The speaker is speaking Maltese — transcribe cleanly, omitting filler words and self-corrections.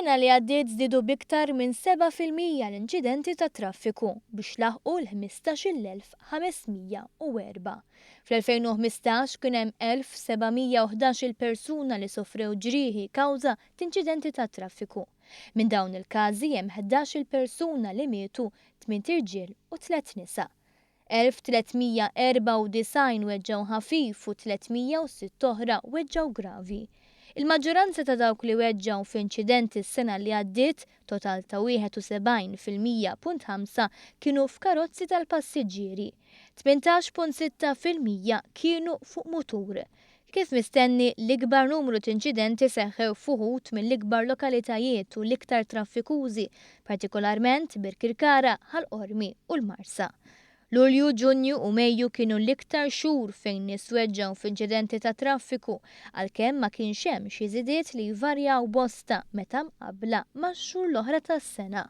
Fis-sena li għaddiet żdiedu biktar minn 7% l-inċidenti ta' traffiku biex laħqu l-15,504. Fl-2015 kien hemm 1,711 persuna li sofrew ġrieħi kawża t'inċidenti ta' traffiku. Minn dawn il-każi hemm 11 persuna li mietu 8 irġiel u 3 nisa. 1,394 weġġgħu ħafif u 306 oħra weġġgħu gravi. Il-maġġoranza ta' dawk li weġġgħu f'inċidenti s-sena li għaddiet, total ta' 71.5% kienu f'karozzi tal-passiġġieri, 18.6% kienu fuq mutur. Kif mistenni l-ikbar numru ta' inċidenti seħħew f'uħud mill-ikbar lokalitajiet u l-iktar traffikużi, partikolarment Birkirkara, Ħalqormi u l-Marsa. Lulju, Ġunju u Mejju kienu l-iktar xhur fejn nies weġġgħu f'inċidenti ta' traffiku għalkemm ma kienx hemm xi żidiet li jvarjaw bosta meta mqabbla max-xhur l-oħra tas-sena.